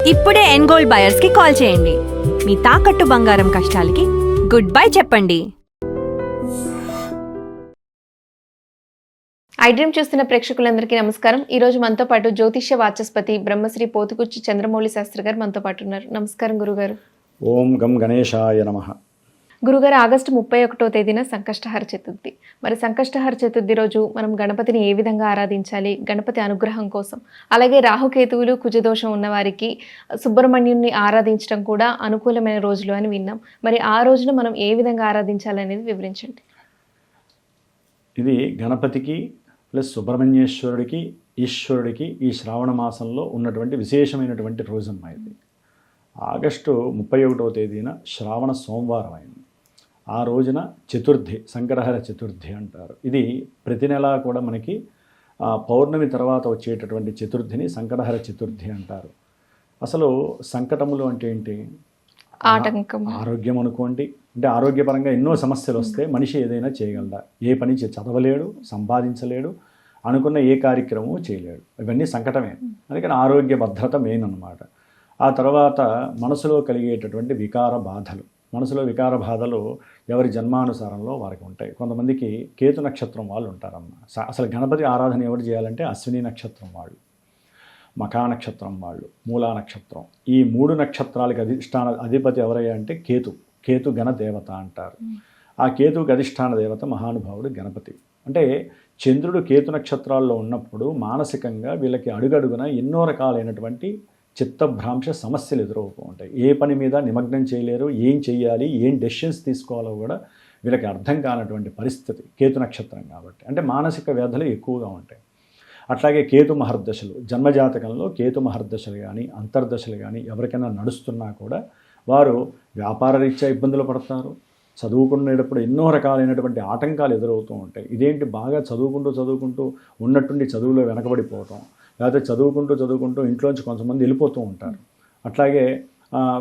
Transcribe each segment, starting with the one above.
ఇప్పుడే ఎన్గోల్డ్ బయర్స్ కి కాల్ చేయండి. మీ తాకట్టు బంగారం కష్టాలకి గుడ్ బై చెప్పండి. ఐడ్రీమ్ చూస్తున్న ప్రేక్షకులందరికీ నమస్కారం. ఈ రోజు మనతో పాటు జ్యోతిష్య వాచస్పతి బ్రహ్మశ్రీ పోతుకుర్చి చంద్రమౌళి శాస్త్రి గారు మనతో పాటు ఉన్నారు. నమస్కారం గురుగారు. ఓం గం గణేశాయ నమః. గురుగారు, ఆగస్టు 31వ తేదీన సంకష్టహర చతుర్థి. మరి సంకష్టహర చతుర్థి రోజు మనం గణపతిని ఏ విధంగా ఆరాధించాలి, గణపతి అనుగ్రహం కోసం? అలాగే రాహుకేతువులు కుజదోషం ఉన్న వారికి సుబ్రహ్మణ్యుని ఆరాధించడం కూడా అనుకూలమైన రోజులు అని విన్నాం. మరి ఆ రోజున మనం ఏ విధంగా ఆరాధించాలి అనేది వివరించండి. ఇది గణపతికి ప్లస్ సుబ్రహ్మణ్యేశ్వరుడికి ఈశ్వరుడికి ఈ శ్రావణ మాసంలో ఉన్నటువంటి విశేషమైనటువంటి రోజమ్మా. ఇది ఆగస్టు 31వ తేదీన శ్రావణ సోమవారం అయింది. ఆ రోజున చతుర్థి, సంకటహర చతుర్థి అంటారు. ఇది ప్రతి నెలా కూడా మనకి పౌర్ణమి తర్వాత వచ్చేటటువంటి చతుర్థిని సంకటహర చతుర్థి అంటారు. అసలు సంకటములు అంటే ఏంటి? ఆటంకం, ఆరోగ్యం అనుకోండి. అంటే ఆరోగ్యపరంగా ఎన్నో సమస్యలు వస్తే మనిషి ఏదైనా చేయగలడా? ఏ పని చదవలేడు, సంపాదించలేడు, అనుకున్న ఏ కార్యక్రమం చేయలేడు. ఇవన్నీ సంకటమే. అందుకని ఆరోగ్య భద్రత మెయిన్ అన్నమాట. ఆ తర్వాత మనసులో కలిగేటటువంటి వికార బాధలు, మనసులో వికార బాధలు ఎవరి జన్మానుసారంలో వారికి ఉంటాయి. కొంతమందికి కేతు నక్షత్రం వాళ్ళు ఉంటారన్న. అసలు గణపతి ఆరాధన ఎవరు చేయాలంటే అశ్విని నక్షత్రం వాళ్ళు, మఖా నక్షత్రం వాళ్ళు, మూలా నక్షత్రం. ఈ 3 నక్షత్రాలకు అధిపతి ఎవరయ్యా అంటే కేతు గణ దేవత అంటారు. ఆ కేతువుకి అధిష్టాన దేవత మహానుభావుడు గణపతి. అంటే చంద్రుడు కేతు నక్షత్రాల్లో ఉన్నప్పుడు మానసికంగా వీళ్ళకి అడుగడుగున ఎన్నో రకాలైనటువంటి చిత్తభ్రాంశ సమస్యలు ఎదురవుతూ ఉంటాయి. ఏ పని మీద నిమగ్నం చేయలేరు, ఏం చేయాలి, ఏం డెసిషన్స్ తీసుకోవాలో కూడా వీళ్ళకి అర్థం కానటువంటి పరిస్థితి కేతు నక్షత్రం కాబట్టి. అంటే మానసిక వ్యాధులు ఎక్కువగా ఉంటాయి. అట్లాగే కేతు మహర్దశలు, జన్మజాతకంలో కేతు మహర్దశలు కానీ అంతర్దశలు కానీ ఎవరికైనా నడుస్తున్నా కూడా వారు వ్యాపార రీత్యా ఇబ్బందులు పడతారు. చదువుకునేటప్పుడు ఎన్నో రకాలైనటువంటి ఆటంకాలు ఎదురవుతూ ఉంటాయి. ఇదేంటి, బాగా చదువుకుంటూ ఉన్నట్టుండి చదువులో వెనకబడిపోవటం, లేకపోతే చదువుకుంటూ ఇంట్లోంచి కొంతమంది వెళ్ళిపోతూ ఉంటారు. అట్లాగే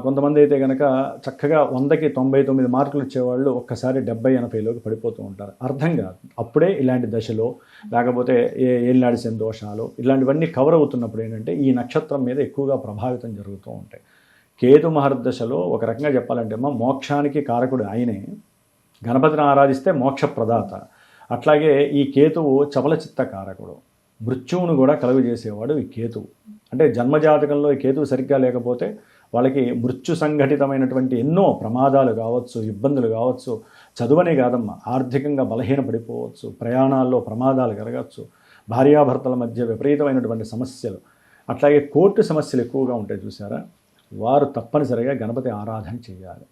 కొంతమంది అయితే కనుక చక్కగా 100కి 99 మార్కులు వచ్చేవాళ్ళు ఒక్కసారి 70-80లోకి పడిపోతూ ఉంటారు. అర్థం కాదు. అప్పుడే ఇలాంటి దశలో లేకపోతే ఏలినాడిసిన దోషాలు ఇలాంటివన్నీ కవర్ అవుతున్నప్పుడు ఏంటంటే ఈ నక్షత్రం మీద ఎక్కువగా ప్రభావితం జరుగుతూ ఉంటాయి. కేతు మహర్దశలో ఒక రకంగా చెప్పాలంటే మోక్షానికి కారకుడు ఆయనే. గణపతిని ఆరాధిస్తే మోక్ష ప్రదాత. అట్లాగే ఈ కేతువు చపలచిత్త కారకుడు, మృత్యువును కూడా కలుగు చేసేవాడు ఈ కేతువు. అంటే జన్మజాతకంలో ఈ కేతువు సరిగ్గా లేకపోతే వాళ్ళకి మృత్యు సంఘటితమైనటువంటి ఎన్నో ప్రమాదాలు కావచ్చు, ఇబ్బందులు కావచ్చు. చదువనే కాదమ్మా, ఆర్థికంగా బలహీనపడిపోవచ్చు, ప్రయాణాల్లో ప్రమాదాలు కలగచ్చు, భార్యాభర్తల మధ్య విపరీతమైనటువంటి సమస్యలు, అట్లాగే కోర్టు సమస్యలు ఎక్కువగా ఉంటాయి చూసారా. వారు తప్పనిసరిగా గణపతి ఆరాధన చేయాలి.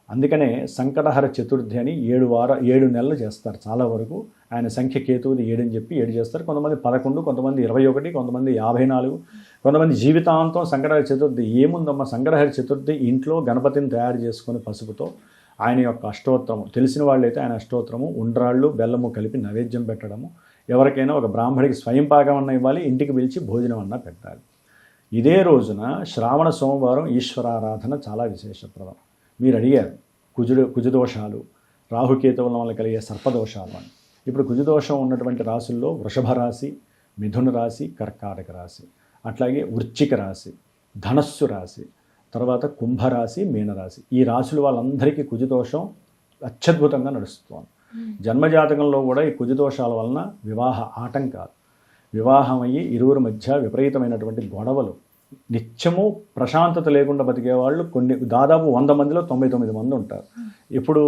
అందుకనే సంకటహర చతుర్థి అని 7 నెలలు చేస్తారు. చాలా వరకు ఆయన సంఖ్య కేతువుది 7 అని చెప్పి 7 చేస్తారు. కొంతమంది 11, కొంతమంది 21, కొంతమంది 54, కొంతమంది జీవితాంతం సంకటహర చతుర్థి. ఏముందమ్మా, సంకటహర చతుర్థి ఇంట్లో గణపతిని తయారు చేసుకొని పసుపుతో ఆయన యొక్క అష్టోత్తరము, తెలిసిన వాళ్ళైతే ఆయన అష్టోత్తరము, ఉండ్రాళ్ళు బెల్లము కలిపి నైవేద్యం పెట్టడము, ఎవరికైనా ఒక బ్రాహ్మడికి స్వయం పాకం అన్న ఇవ్వాలి, ఇంటికి పిలిచి భోజనం అన్న పెట్టాలి. ఇదే రోజున శ్రావణ సోమవారం ఈశ్వరారాధన చాలా విశేషప్రదం. మీరు అడిగారు కుజదోషాలు, రాహుకేతువుల వల్ల కలిగే సర్పదోషాలు అని. ఇప్పుడు కుజదోషం ఉన్నటువంటి రాశుల్లో వృషభ రాశి, మిథున రాశి, కర్కాటక రాశి, అట్లాగే వృశ్చిక రాశి, ధనస్సు రాశి, తర్వాత కుంభరాశి, మీనరాశి. ఈ రాశుల వాళ్ళందరికీ కుజదోషం అత్యద్భుతంగా నడుస్తుంది. జన్మజాతకంలో కూడా ఈ కుజదోషాల వలన వివాహ ఆటంకాలు, వివాహం అయ్యి ఇరువురి మధ్య విపరీతమైనటువంటి గొడవలు, నిత్యము ప్రశాంతత లేకుండా బతికేవాళ్ళు దాదాపు 100 మందిలో 99 మంది ఉంటారు. ఇప్పుడు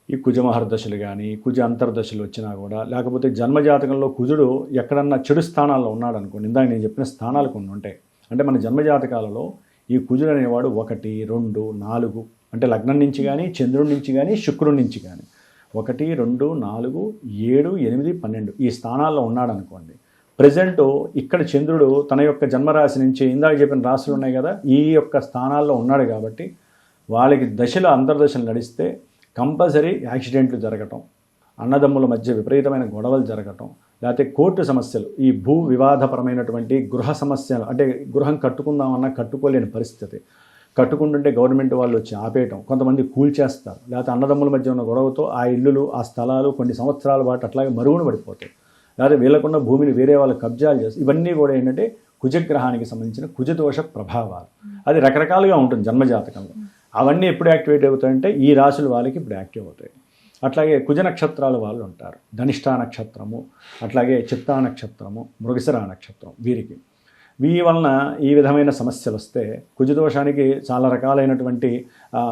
ఈ కుజమహర్దశలు కానీ కుజ అంతర్దశలు వచ్చినా కూడా, లేకపోతే జన్మజాతకంలో కుజుడు ఎక్కడన్నా చెడు స్థానాల్లో ఉన్నాడు అనుకోండి. ఇందాక నేను చెప్పిన స్థానాలు కొన్ని ఉంటాయి. అంటే మన జన్మజాతకాలలో ఈ కుజుడు అనేవాడు 1, 2, 4 అంటే లగ్నం నుంచి కానీ, చంద్రుడి నుంచి కానీ, శుక్రుడి నుంచి కానీ 1, 2, 4, 7, 8, 12 ఈ స్థానాల్లో ఉన్నాడు అనుకోండి. ప్రజెంట్ ఇక్కడ చంద్రుడు తన యొక్క జన్మరాశి నుంచి ఇందాక చెప్పిన రాశులు ఉన్నాయి కదా, ఈ యొక్క స్థానాల్లో ఉన్నాడు కాబట్టి వాళ్ళకి దశలు అంతర్దశలు నడిస్తే కంపల్సరీ యాక్సిడెంట్లు జరగటం, అన్నదమ్ముల మధ్య విపరీతమైన గొడవలు జరగటం, లేకపోతే కోర్టు సమస్యలు, ఈ భూ వివాదపరమైనటువంటి గృహ సమస్యలు, అంటే గృహం కట్టుకుందామన్నా కట్టుకోలేని పరిస్థితి, కట్టుకుంటుంటే గవర్నమెంట్ వాళ్ళు వచ్చి ఆపేయటం, కొంతమంది కూల్చేస్తారు, లేకపోతే అన్నదమ్ముల మధ్య ఉన్న గొడవతో ఆ ఇల్లులు, ఆ స్థలాలు కొన్ని సంవత్సరాల పాటు అట్లాగే మరుగున పడిపోతాయి, లేకపోతే వీళ్ళకున్న భూమిని వేరే వాళ్ళకి కబ్జాలు చేస్తారు. ఇవన్నీ కూడా ఏంటంటే కుజగ్రహానికి సంబంధించిన కుజదోష ప్రభావాలు. అది రకరకాలుగా ఉంటుంది జన్మజాతకంలో. అవన్నీ ఎప్పుడు యాక్టివేట్ అవుతాయంటే ఈ రాశుల వాళ్ళకి ఇప్పుడు యాక్టివ్ అవుతాయి. అట్లాగే కుజ నక్షత్రాల వాళ్ళు ఉంటారు. ధనిష్టా నక్షత్రము, అట్లాగే చిత్తా నక్షత్రము, మృగశిర నక్షత్రం, వీరికి వలన ఈ విధమైన సమస్యలు వస్తే కుజదోషానికి చాలా రకాలైనటువంటి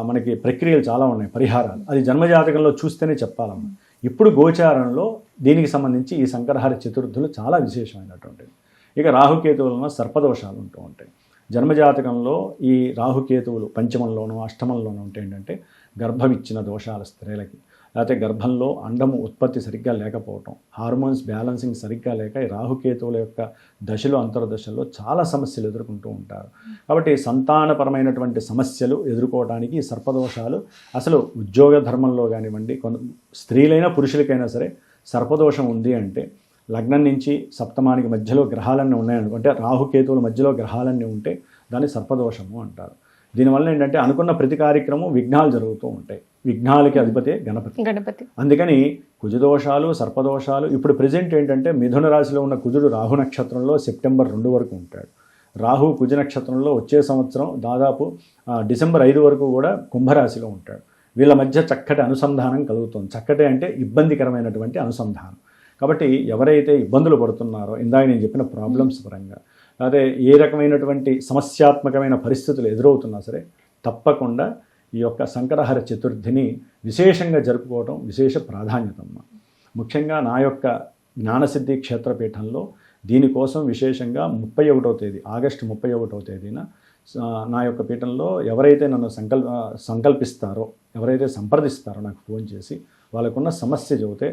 మనకి ప్రక్రియలు చాలా ఉన్నాయి, పరిహారాలు. అది జన్మజాతకంలో చూస్తేనే చెప్పాలమ్మా. ఇప్పుడు గోచారంలో దీనికి సంబంధించి ఈ సంకటహర చతుర్థులు చాలా విశేషమైనటువంటివి. ఇక రాహుకేతువుల వలన సర్పదోషాలు ఉంటూ ఉంటాయి. జన్మజాతకంలో ఈ రాహుకేతువులు పంచమంలోనూ అష్టమంలోనూ ఉంటే ఏంటంటే గర్భమిచ్చిన దోషాలు స్త్రీలకి, లేకపోతే గర్భంలో అండము ఉత్పత్తి సరిగ్గా లేకపోవటం, హార్మోన్స్ బ్యాలెన్సింగ్ సరిగ్గా లేక ఈ రాహుకేతువుల యొక్క దశలు అంతర్దశల్లో చాలా సమస్యలు ఎదుర్కొంటూ ఉంటారు. కాబట్టి సంతానపరమైనటువంటి సమస్యలు ఎదుర్కోవడానికి ఈ సర్పదోషాలు, అసలు ఉద్యోగ ధర్మంలో కానివ్వండి, స్త్రీలైనా పురుషులకైనా సరే సర్పదోషం ఉంది అంటే లగ్నం నుంచి సప్తమానికి మధ్యలో గ్రహాలన్నీ ఉన్నాయనుకుంటే, రాహుకేతువుల మధ్యలో గ్రహాలన్నీ ఉంటే దాన్ని సర్పదోషము అంటారు. దీనివల్ల ఏంటంటే అనుకున్న ప్రతి కార్యక్రమం విఘ్నాలు జరుగుతూ ఉంటాయి. విఘ్నాలకి అధిపతి గణపతి. అందుకని కుజదోషాలు, సర్పదోషాలు. ఇప్పుడు ప్రజెంట్ ఏంటంటే మిథున రాశిలో ఉన్న కుజుడు రాహు నక్షత్రంలో సెప్టెంబర్ 2 వరకు ఉంటాడు. రాహు కుజ నక్షత్రంలో వచ్చే సంవత్సరం దాదాపు డిసెంబర్ 5 వరకు కూడా కుంభరాశిలో ఉంటాడు. వీళ్ళ మధ్య చక్కటి అనుసంధానం కలుగుతుంది. చక్కటి అంటే ఇబ్బందికరమైనటువంటి అనుసంధానం. కాబట్టి ఎవరైతే ఇబ్బందులు పడుతున్నారో, ఇందాక నేను చెప్పిన ప్రాబ్లమ్స్ పరంగా, అదే ఏ రకమైనటువంటి సమస్యాత్మకమైన పరిస్థితులు ఎదురవుతున్నా సరే తప్పకుండా ఈ యొక్క సంకటహర చతుర్థిని విశేషంగా జరుపుకోవడం విశేష ప్రాధాన్యతమ్మ. ముఖ్యంగా నా యొక్క జ్ఞానసిద్ధి క్షేత్రపీఠంలో దీనికోసం విశేషంగా 31వ తేదీ ఆగస్టు 31వ తేదీన నా యొక్క పీఠంలో ఎవరైతే నన్ను సంకల్పిస్తారో, ఎవరైతే సంప్రదిస్తారో నాకు ఫోన్ చేసి వాళ్ళకున్న సమస్య చెబితే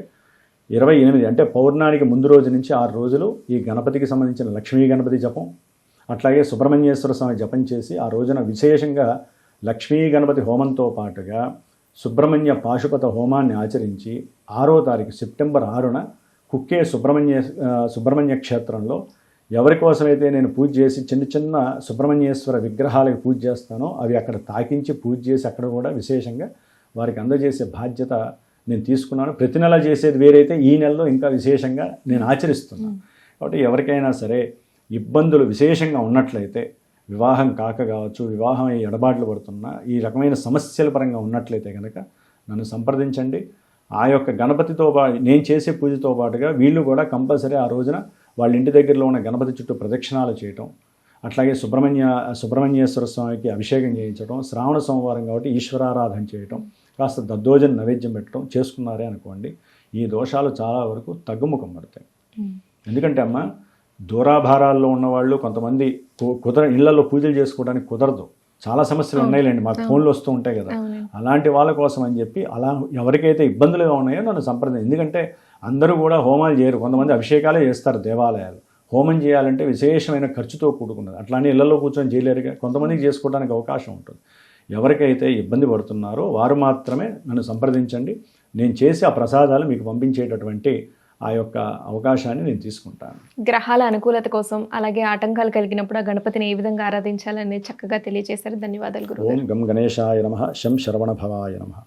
28 అంటే పౌర్ణానికి ముందు రోజు నుంచి 6 రోజులు ఈ గణపతికి సంబంధించిన లక్ష్మీ గణపతి జపం, అట్లాగే సుబ్రహ్మణ్యేశ్వర స్వామి జపం చేసి ఆ రోజున విశేషంగా లక్ష్మీ గణపతి హోమంతో పాటుగా సుబ్రహ్మణ్య పాశుపత హోమాన్ని ఆచరించి 6వ తారీఖు సెప్టెంబర్ 6న కుక్కే సుబ్రహ్మణ్య క్షేత్రంలో ఎవరి కోసమైతే నేను పూజ చేసి చిన్న చిన్న సుబ్రహ్మణ్యేశ్వర విగ్రహాలకు పూజ చేస్తానో అవి అక్కడ తాకించి పూజ చేసి అక్కడ కూడా విశేషంగా వారికి అందజేసే బాధ్యత నేను తీసుకున్నాను. ప్రతి నెల చేసేది వేరైతే ఈ నెలలో ఇంకా విశేషంగా నేను ఆచరిస్తున్నాను. కాబట్టి ఎవరికైనా సరే ఇబ్బందులు విశేషంగా ఉన్నట్లయితే, వివాహం కాక కావచ్చు, వివాహం ఎడబాట్లు పడుతున్నా, ఈ రకమైన సమస్యల పరంగా ఉన్నట్లయితే కనుక నన్ను సంప్రదించండి. ఆ యొక్క గణపతితో నేను చేసే పూజతో పాటుగా వీళ్ళు కూడా కంపల్సరీ ఆ రోజున వాళ్ళ ఇంటి దగ్గరలో ఉన్న గణపతి చుట్టూ ప్రదక్షిణాలు చేయటం, అట్లాగే సుబ్రహ్మణ్యేశ్వర స్వామికి అభిషేకం చేయించడం, శ్రావణ సోమవారం కాబట్టి ఈశ్వరారాధన చేయటం, కాస్త దద్దోజన నైవేద్యం పెట్టడం చేసుకున్నారే అనుకోండి, ఈ దోషాలు చాలా వరకు తగ్గుముఖం పడతాయి. ఎందుకంటే అమ్మ, దూరాభారాల్లో ఉన్నవాళ్ళు కొంతమంది ఇళ్లలో పూజలు చేసుకోవడానికి కుదరదు, చాలా సమస్యలు ఉన్నాయిలేండి, మాకు ఫోన్లు వస్తూ ఉంటాయి కదా, అలాంటి వాళ్ళ కోసం అని చెప్పి అలా ఎవరికైతే ఇబ్బందులుగా ఉన్నాయో నన్ను సంప్రదించండి. ఎందుకంటే అందరూ కూడా హోమాలు చేయరు, కొంతమంది అభిషేకాలే చేస్తారు దేవాలయాలు. హోమం చేయాలంటే విశేషమైన ఖర్చుతో కూడుకున్నది, అట్లానే ఇళ్లలో కూర్చొని చేయలేరుగా, కొంతమందికి చేసుకోవడానికి అవకాశం ఉంటుంది. ఎవరికైతే ఇబ్బంది పడుతున్నారో వారు మాత్రమే నన్ను సంప్రదించండి. నేను చేసి ఆ ప్రసాదాలు మీకు పంపించేటటువంటి ఆ యొక్క అవకాశాన్ని నేను తీసుకుంటాను. గ్రహాల అనుకూలత కోసం, అలాగే ఆటంకాలు కలిగినప్పుడు ఆ గణపతిని ఏ విధంగా ఆరాధించాలని చక్కగా తెలియజేశారు. ధన్యవాదాలు గురువు. ఓం గం గణేశాయ నమః, శం శరవణ భవాయ నమః.